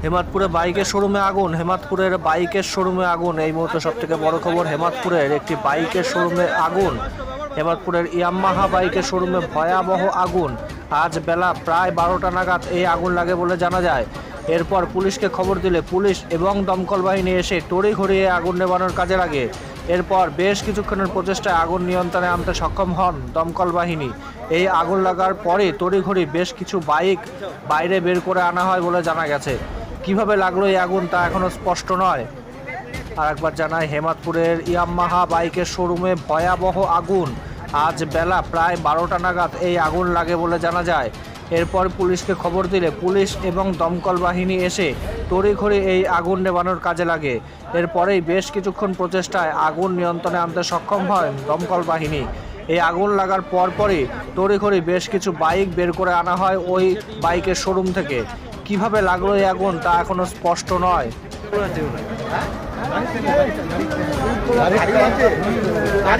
হেমাদপুরে বাইকের শোরুমে আগুন। হেমাদপুরের বাইকের শোরুমে আগুন। এই মুহূর্তে সবথেকে বড় খবর, হেমাদপুরের একটি বাইকের শোরুমে আগুন। হেমাদপুরের ইয়ামাহা বাইকের শোরুমে ভয়াবহ আগুন। আজ বেলা প্রায় 12টা নাগাদ এই আগুন লাগে বলে জানা যায়। এরপর পুলিশকে খবর দিলে পুলিশ এবং দমকল বাহিনী এসে তড়িঘড়ি এই আগুন নেভানোর কাজে লাগে। এরপর বেশ কিছুক্ষণের প্রচেষ্টায় আগুন নিয়ন্ত্রণে আনতে সক্ষম হন দমকল বাহিনী। এই আগুন লাগার পরে তড়িঘড়ি বেশ কিছু বাইক বাইরে বের করে আনা হয় বলে জানা গেছে। কিভাবে লাগলো এই আগুন তা এখনো স্পষ্ট নয়। আর একবার জানাই, হেমাদপুরের ইয়ামাহা বাইকের শোরুমে ভয়াবহ আগুন। আজ বেলা প্রায় 12টা নাগাদ এই আগুন লাগে বলে জানা যায়। এরপর পুলিশকে খবর দিলে পুলিশ এবং দমকল বাহিনী এসে তড়িঘড়ি এই আগুন নেভানোর কাজে লাগে। এরপরেই বেশ কিছুক্ষণ প্রচেষ্টায় আগুন নিয়ন্ত্রণে আনতে সক্ষম হয় দমকল বাহিনী। এই আগুন লাগার পরপরই তড়িঘড়ি বেশ কিছু বাইক বের করে আনা হয় ওই বাইকের শোরুম থেকে। কিভাবে লাগলো এই আগুন তা এখনো স্পষ্ট নয়। একটা